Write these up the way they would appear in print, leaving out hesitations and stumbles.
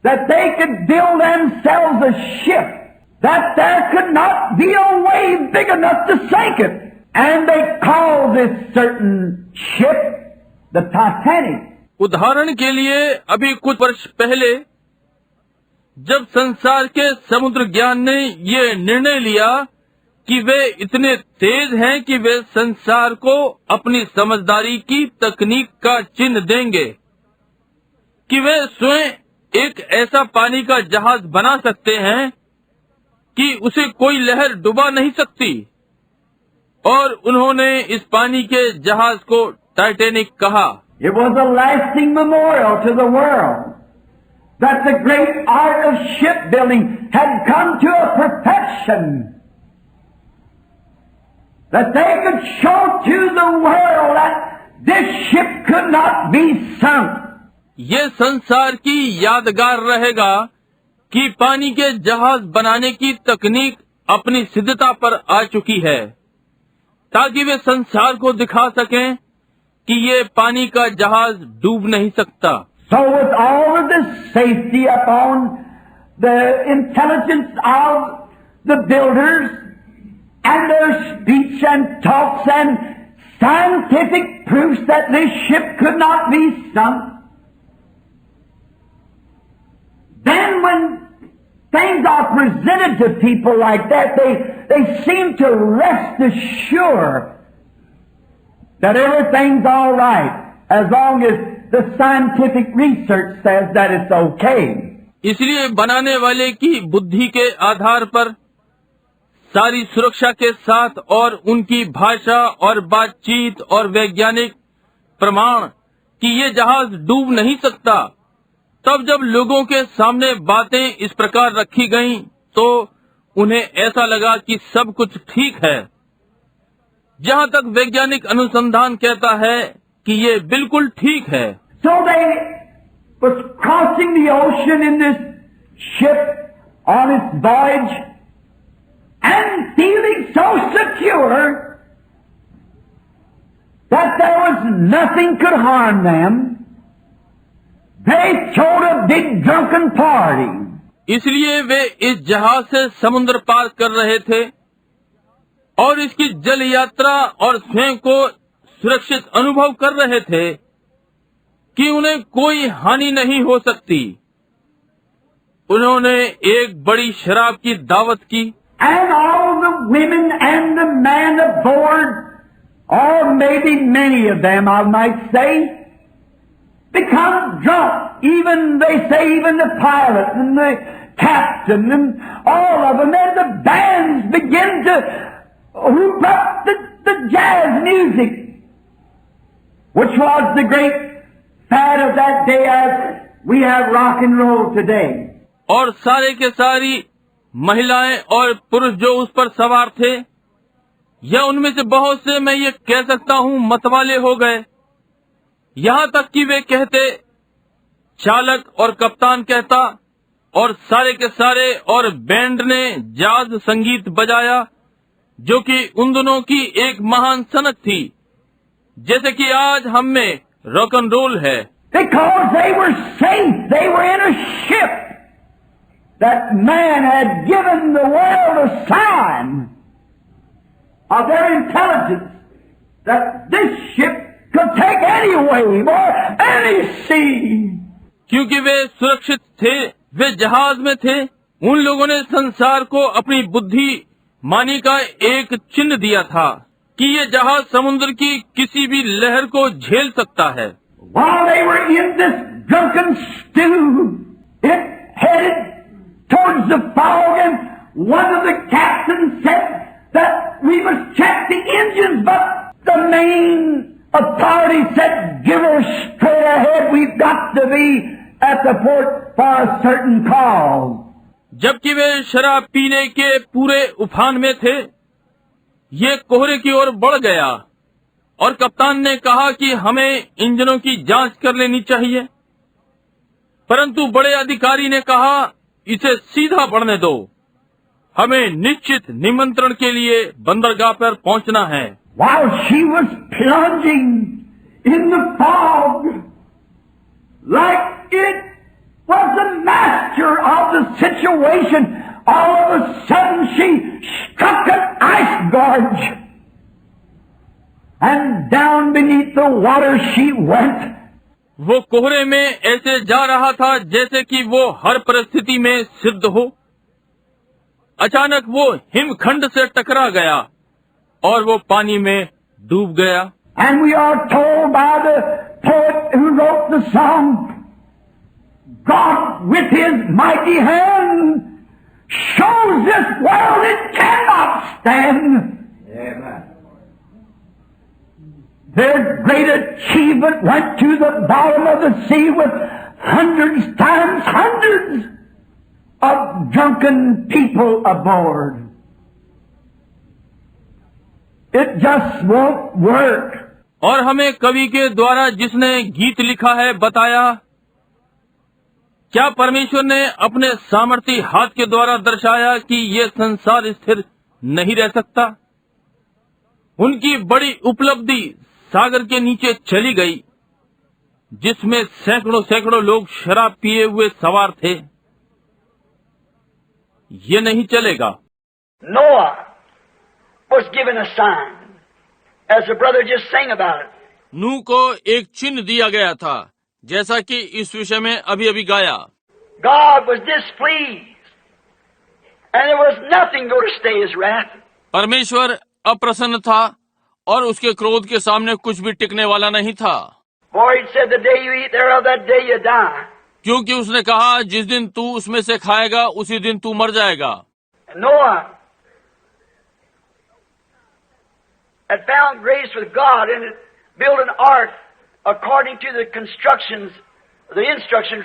that they could build themselves a ship, that there could not be a wave big enough to sink it. And they called this certain ship the Titanic. उदाहरण के लिए अभी कुछ वर्ष पहले जब संसार के समुद्र ज्ञान ने ये निर्णय लिया कि वे इतने तेज हैं कि वे संसार को अपनी समझदारी की तकनीक का चिन्ह देंगे, कि वे स्वयं एक ऐसा पानी का जहाज बना सकते हैं कि उसे कोई लहर डुबा नहीं सकती, और उन्होंने इस पानी के जहाज को टाइटैनिक कहा। It was a lasting memorial to the world that the great art of shipbuilding had come to a perfection, that they could show to the world that this ship could not be sunk. ये संसार की यादगार रहेगा कि पानी के जहाज बनाने की तकनीक अपनी सिद्धता पर आ चुकी है, ताकि वे संसार को दिखा सकें कि ये पानी का जहाज डूब नहीं सकता। So with all of this safety upon the intelligence of the builders and their speech and talks and scientific proofs that this ship could not be sunk, then when things are presented to people like that, they seem to rest assured that everything's all right as long as the scientific research says that it's okay. इसलिए बनाने वाले की बुद्धि के आधार पर सारी सुरक्षा के साथ और उनकी भाषा और बातचीत और वैज्ञानिक प्रमाण कि ये जहाज डूब नहीं सकता, तब जब लोगों के सामने बातें इस प्रकार रखी गईं, तो उन्हें ऐसा लगा कि सब कुछ ठीक है। जहाँ तक वैज्ञानिक अनुसंधान कहता है कि ये बिल्कुल ठीक है। So they was crossing the ocean in this ship on its voyage and feeling so secure that there was nothing could harm them. They told a big drunken party. इसलिए वे इस जहाज से समुद्र पार कर रहे थे और इसकी जल यात्रा और स्वयं को सुरक्षित अनुभव कर रहे थे कि उन्हें कोई हानि नहीं हो सकती। उन्होंने एक बड़ी शराब की दावत की। And all the women and the men aboard, or maybe many of them I might say, become drunk. Even, they say, even the pilot and the captain and all of them, and the bands begin to whoop up the jazz music, which was the great fad of that day as we have rock and roll today. और सारे के सारी महिलाएं और पुरुष जो उस पर सवार थे, या उनमें से बहुत से मैं ये कह सकता हूँ मतवाले हो गए, यहाँ तक कि वे कहते, चालक और कप्तान कहता, और सारे के सारे और बैंड ने जाज संगीत बजाया, जो कि उन दोनों की एक महान सनक थी, जैसे कि आज हम में रॉक एंड रोल है। Because they were safe, they were in a ship that man had given the world a sign of their intelligence that this ship could take any wave or any sea. क्योंकि वे सुरक्षित थे, वे जहाज में थे, उन लोगों ने संसार को अपनी बुद्धि मानी का एक चिन्ह दिया था कि ये जहाज समुद्र की किसी भी लहर को झेल सकता है। While they were in this drunken stew, it headed towards the fog, and one of the captains said that we must check the engines, but the main authority said, give her straight ahead, we've got to be at the port for a certain call. जबकि वे शराब पीने के पूरे उफान में थे, ये कोहरे की ओर बढ़ गया और कप्तान ने कहा कि हमें इंजनों की जांच कर लेनी चाहिए, परंतु बड़े अधिकारी ने कहा इसे सीधा बढ़ने दो, हमें निश्चित निमंत्रण के लिए बंदरगाह पर पहुंचना है। While she was plunging in the fog like it was a massive of the situation, all of a sudden she struck an ice gorge, and down beneath the water she went. वो कोहरे में ऐसे जा रहा था जैसे कि वो हर परिस्थिति में सिद्ध हो। अचानक वो हिमखंड से टकरा गया और वो पानी में डूब गया। And we are told by the poet who wrote the song, God with His mighty hand shows this world it cannot stand. Amen. Their great achievement went to the bottom of the sea with hundreds times hundreds of drunken people aboard. It just won't work. और हमें कवि के द्वारा जिसने गीत लिखा है बताया, क्या परमेश्वर ने अपने सामर्थी हाथ के द्वारा दर्शाया कि ये संसार स्थिर नहीं रह सकता। उनकी बड़ी उपलब्धि सागर के नीचे चली गई, जिसमें सैकड़ों सैकड़ों लोग शराब पिए हुए सवार थे। ये नहीं चलेगा। Noah was given a sign, as the brother just sang about it. नूह को एक चिन्ह दिया गया था, जैसा कि इस विषय में अभी अभी गाया। God was displeased, and there was nothing going to stay His wrath. परमेश्वर अप्रसन्न था और उसके क्रोध के सामने कुछ भी टिकने वाला नहीं था। For He said, "The day you eat thereof, that day you die." क्योंकि उसने कहा, जिस दिन तू उसमें से खाएगा उसी दिन तू मर जाएगा। And Noah had found grace with God and had built an ark according to the instructions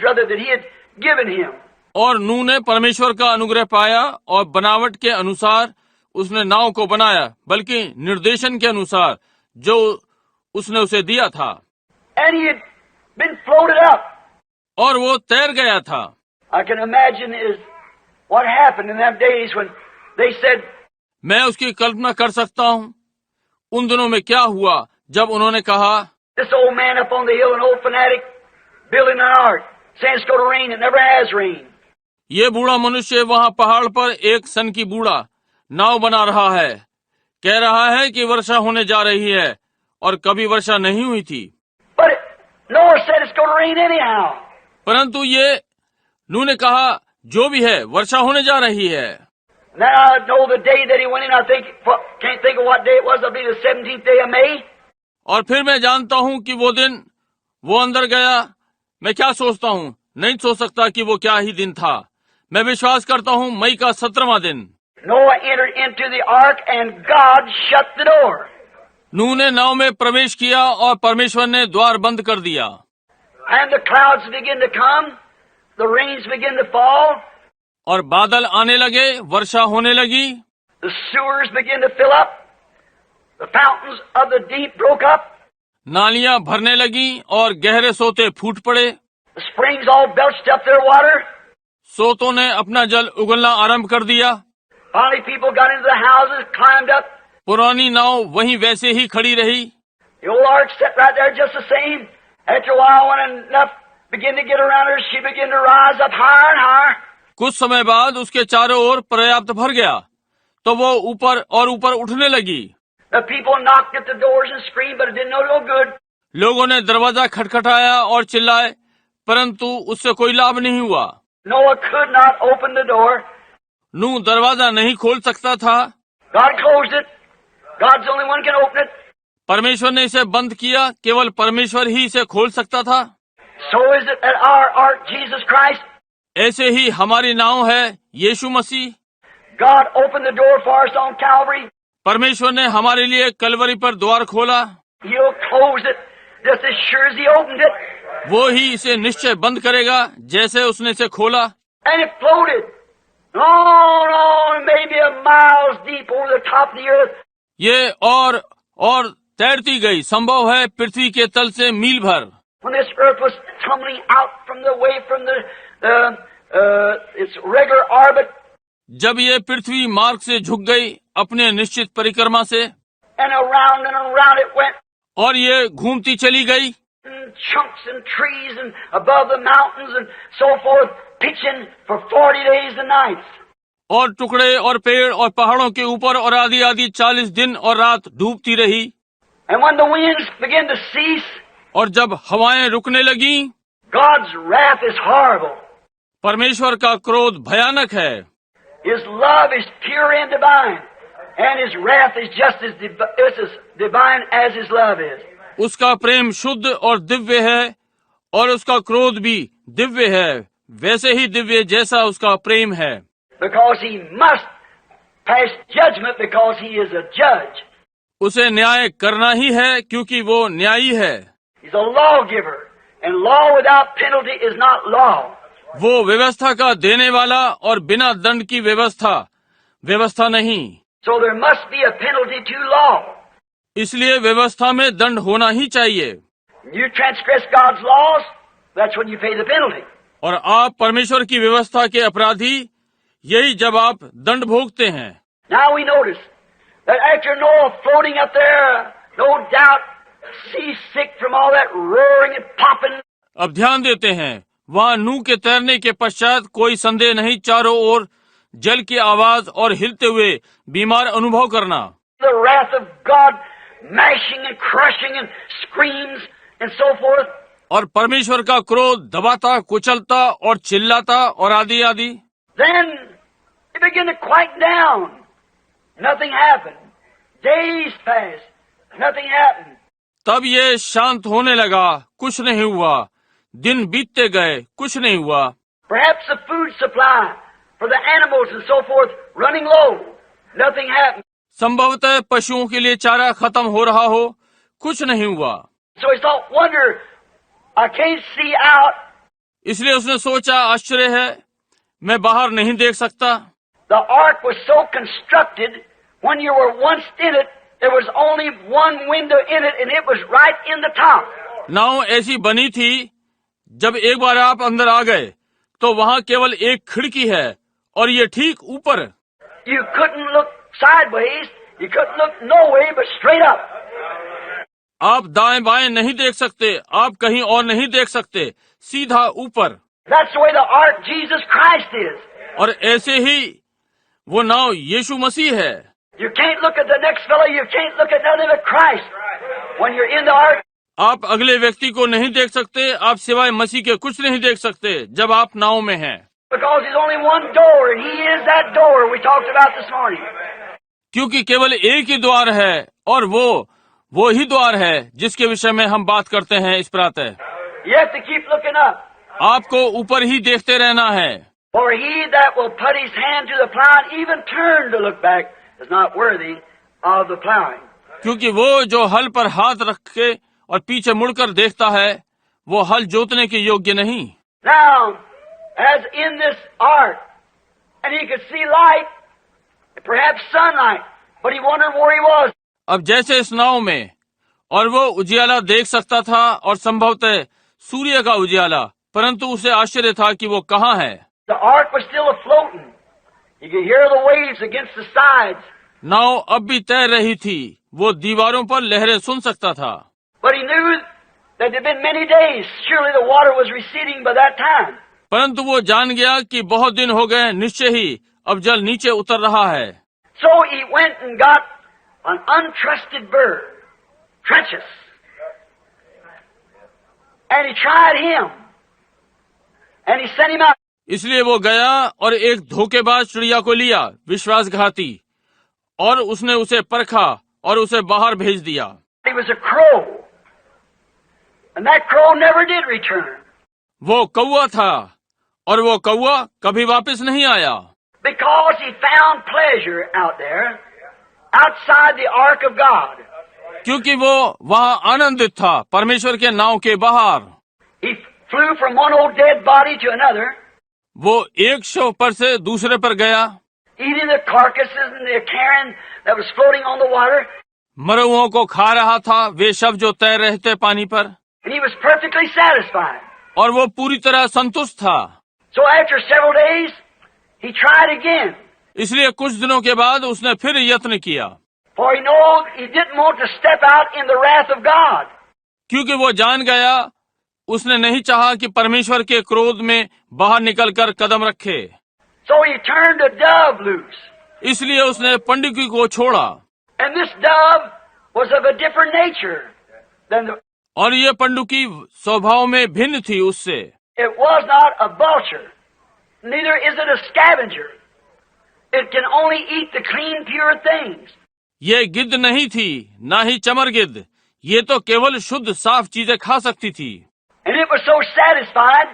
rather that He had given him. और नूह ने परमेश्वर का अनुग्रह पाया और बनावट के अनुसार उसने नाव को बनाया, बल्कि निर्देशन के अनुसार जो उसने उसे दिया था। And he had been floated up. और वो तैर गया था। I can imagine is what happened in them days when they said, मैं उसकी कल्पना कर सकता हूँ उन दिनों में क्या हुआ जब उन्होंने कहा, this old man up on the hill, an old fanatic, building an ark, saying it's going to rain, it never has rained. ये बूढ़ा मनुष्य वहाँ पहाड़ पर एक सन की बूढ़ा नाव बना रहा है, कह रहा है कि वर्षा होने जा रही है और कभी वर्षा नहीं हुई थी। But Noah said it's going to rain anyhow. परंतु ये नूह ने कहा, जो भी है वर्षा होने जा रही है। Now I know the day that he went in. I can't think of what day it was. It'll be the 17th day of May. और फिर मैं जानता हूँ कि वो दिन वो अंदर गया, मैं क्या सोचता हूँ, नहीं सोच सकता कि वो क्या ही दिन था। मैं विश्वास करता हूँ मई का 17वां दिन। Noah entered into the ark and God shut the door. नूह ने नाव में प्रवेश किया और परमेश्वर ने द्वार बंद कर दिया। And the clouds began to come, the rains began to fall. और बादल आने लगे, वर्षा होने लगी। The sewers began to fill up. The fountains of the deep broke up. नालियां भरने लगी और गहरे सोते फूट पड़े। The springs all belched up their water. सोतों ने अपना जल उगलना आरंभ कर दिया। Finally people got into the houses, climbed up. पुरानी नाव वहीं वैसे ही खड़ी रही। The old ark sat right there just the same. After a while, when enough began to get around her, she began to rise up higher and higher. कुछ समय बाद उसके चारों ओर पर्याप्त भर गया तो वो ऊपर और ऊपर उठने लगी। The people knocked at the doors and screamed, but it didn't do no good. लोगों ने दरवाजा खटखटाया और चिल्लाए, परंतु उससे कोई लाभ नहीं हुआ। Noah could not open the door. नूह दरवाजा नहीं खोल सकता था। God closed it. God's the only one can open it. परमेश्वर ने इसे बंद किया, केवल परमेश्वर ही इसे खोल सकता था। So is it at our ark, Jesus Christ. ऐसे ही हमारी नाव है यीशु मसीह। God opened the door for us on Calvary. परमेश्वर ने हमारे लिए कलवरी पर द्वार खोला। He'll close it just as sure as He opened it. वो ही इसे निश्चय बंद करेगा जैसे उसने इसे खोला। And it floated on, maybe a miles deep over the top of the earth. ये और तैरती गई, संभव है पृथ्वी के तल से मील भर। When this earth was tumbling out from the way from its regular orbit. जब ये पृथ्वी मार्ग से झुक गई अपने निश्चित परिक्रमा से, and around it went. और ये घूमती चली गई। And chunks and trees and above the mountains and so forth. pitching for 40 days and nights. और टुकड़े और पेड़ और पहाड़ों के ऊपर और आदि आदि 40 दिन और रात डूबती रही। And when the winds begin to cease, और जब हवाएं रुकने लगी, God's wrath is horrible. परमेश्वर का क्रोध भयानक है। His love is pure and divine, and His wrath is just as divine as His love is. उसका प्रेम शुद्ध और दिव्य है और उसका क्रोध भी दिव्य है, वैसे ही दिव्य जैसा उसका प्रेम है। Because He must pass judgment because He is a judge. उसे न्याय करना ही है क्योंकि वो न्यायी है। He's a lawgiver, and law without penalty is not law. वो व्यवस्था का देने वाला और बिना दंड की व्यवस्था नहीं। So there must be a penalty to law. इसलिए व्यवस्था में दंड होना ही चाहिए। You transgress God's laws, that's when you pay the penalty. और आप परमेश्वर की व्यवस्था के अपराधी, यही जब आप दंड भोगते हैं। Now we notice that after Noah floating up there, no doubt seasick from all that roaring and popping. अब ध्यान देते हैं, वहाँ नूह के तैरने के पश्चात कोई संदेह नहीं, चारों ओर जल की आवाज और हिलते हुए बीमार अनुभव करना। The wrath of God mashing and crushing and screams and so forth. और परमेश्वर का क्रोध दबाता, कुचलता और चिल्लाता और आदि आदि। Then it began to quiet down. Nothing happened. Days passed. Nothing happened. तब ये शांत होने लगा, कुछ नहीं हुआ। दिन बीतते गए, कुछ नहीं हुआ। Perhaps the food supply for the animals and so forth running low. Nothing happened. संभवतः पशुओं के लिए चारा खत्म हो रहा हो, कुछ नहीं हुआ। So he thought, wonder, I can't see out. इसलिए उसने सोचा, आश्चर्य है, मैं बाहर नहीं देख सकता। The ark was so constructed, when you were once in it, there was only one window in it, and it was right in the top. नाव ऐसी बनी थी, जब एक बार आप अंदर आ गए, तो वहाँ केवल एक खिड़की है, और ये ठीक ऊपर। You couldn't look sideways, you couldn't look no way but straight up. आप दाएं बाएं नहीं देख सकते, आप कहीं और नहीं देख सकते, सीधा ऊपर। That's the way the ark Jesus Christ is. और ऐसे ही वो नाव यीशु मसीह है। You can't look at the next fellow, you can't look at nothing but Christ. When you're in the ark, आप अगले व्यक्ति को नहीं देख सकते, आप सिवाय मसीह के कुछ नहीं देख सकते जब आप नाव में हैं। because there's only one door, and He is that door we talked about this morning. क्योंकि केवल एक ही द्वार है, और वो ही द्वार है जिसके विषय में हम बात करते हैं इस प्रातः। You have to keep looking up. आपको ऊपर ही देखते रहना है। For he that will put his hand to the plow and even turn to look back is not worthy of the plowing. क्योंकि वो जो हल पर हाथ रख के और पीछे मुड़कर देखता है, वो हल जोतने के योग्य नहीं। Now, as in this ark, and he could see light, perhaps sunlight, but he wondered where he was. अब जैसे इस नाव में, और वो उजियाला देख सकता था और संभवतः सूर्य का उजियाला, परंतु उसे आश्चर्य था कि वो कहाँ है। The ark was still afloating. You could hear the waves against the sides. नाव अब भी तैर रही थी, वो दीवारों पर लहरें सुन सकता था। But he knew that there had been many days. Surely the water was receding by that time. परंतु वो जान गया कि बहुत दिन हो गए, निश्चय ही अब जल नीचे उतर रहा है। So he went and got an untrusted bird, Treacherous. And he tried him. And he sent him out. इसलिए वो गया और एक धोखेबाज चिड़िया को लिया, विश्वासघाती, और उसने उसे परखा और उसे बाहर भेज दिया। He was a crow. And that crow never did return. वो कौवा था, और वो कौवा कभी वापस नहीं आया। Because he found pleasure out there, outside the ark of God. क्योंकि वो वहाँ आनंदित था, परमेश्वर के नाव के बाहर। He flew from one old dead body to another. वो एक शव पर से दूसरे पर गया, Eating the carcasses and the carrion that was floating on the water. मरुओं को खा रहा था, वे शव जो तैर रहे थे पानी पर, And he was perfectly satisfied. और वो पूरी तरह संतुष्ट था। So after several days, he tried again. इसलिए कुछ दिनों के बाद उसने फिर यत्न किया, For he knew he didn't want to step out in the wrath of God. क्योंकि वो जान गया उसने नहीं चाहा कि परमेश्वर के क्रोध में बाहर निकलकर कदम रखे, So he turned the dove loose. इसलिए उसने पंडुकी को छोड़ा। And this dove was of a different nature than the... और ये पंडुकी स्वभाव में भिन्न थी उससे। It was not a vulture, neither is it a scavenger. It can only eat the clean, pure things. ये गिद्ध नहीं थी, ना ही चमर गिद्ध, ये तो केवल शुद्ध साफ चीजें खा सकती थी। And it was so satisfied,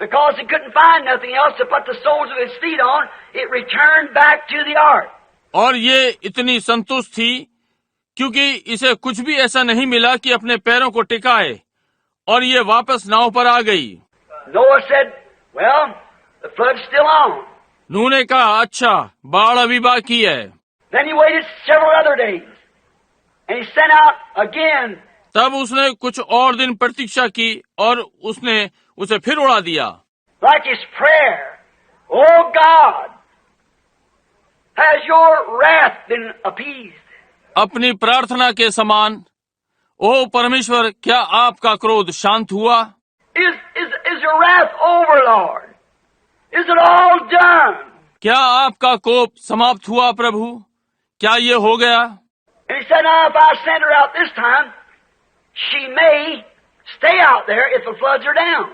because it couldn't find nothing else to put the soles of its feet on, it returned back to the ark. और ये इतनी संतुष्ट थी क्योंकि इसे कुछ भी ऐसा नहीं मिला कि अपने पैरों को टिकाए, और ये वापस नाव पर आ गई। Noah said, well, the flood's still on. नूह ने कहा, अच्छा, बाढ़ अभी बाकी है। Then he waited several other days, and he sent out again. तब उसने कुछ और दिन प्रतीक्षा की और उसने उसे फिर उड़ा दिया। Like his prayer, oh God, has your wrath been appeased? अपनी प्रार्थना के समान, ओ परमेश्वर, क्या आपका क्रोध शांत हुआ? Is your wrath over, Lord? Is it all done? क्या आपका कोप समाप्त हुआ प्रभु? क्या ये हो गया? And he said, now if I send her out this time, she may stay out there if the floods are down.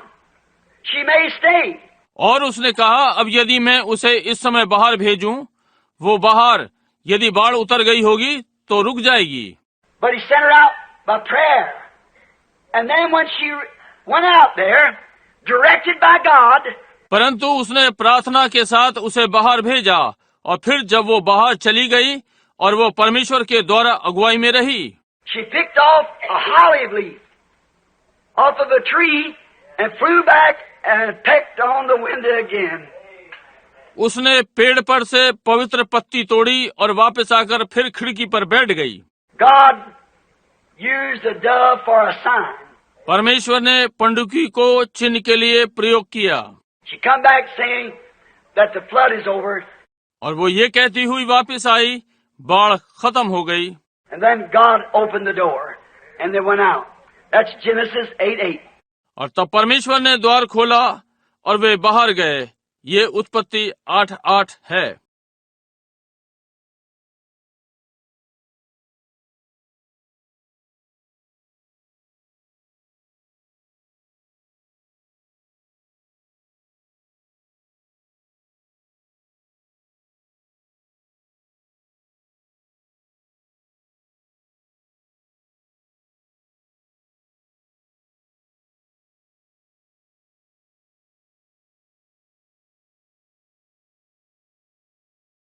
She may stay. और उसने कहा, अब यदि मैं उसे इस समय बाहर भेजूं, वो बाहर यदि बाढ़ उतर गई होगी तो रुक जाएगी। But he sent her out by prayer. And then when she went out there, directed by God, परंतु उसने प्रार्थना के साथ उसे बाहर भेजा, और फिर जब वो बाहर चली गई और वो परमेश्वर के द्वारा अगुवाई में रही, she picked off a olive leaf off of a tree and flew back and pecked on the window again. उसने पेड़ पर से पवित्र पत्ती तोड़ी और वापस आकर फिर खिड़की पर बैठ गई। God used the dove for a sign. परमेश्वर ने पंडुकी को चिन्ह के लिए प्रयोग किया। She come back saying that the flood is over. और वो ये कहती हुई वापस आई, बाढ़ खत्म हो गई। And then God opened the door and they went out. That's Genesis 8:8. और तब परमेश्वर ने द्वार खोला और वे बाहर गए। ये उत्पत्ति 8:8 है।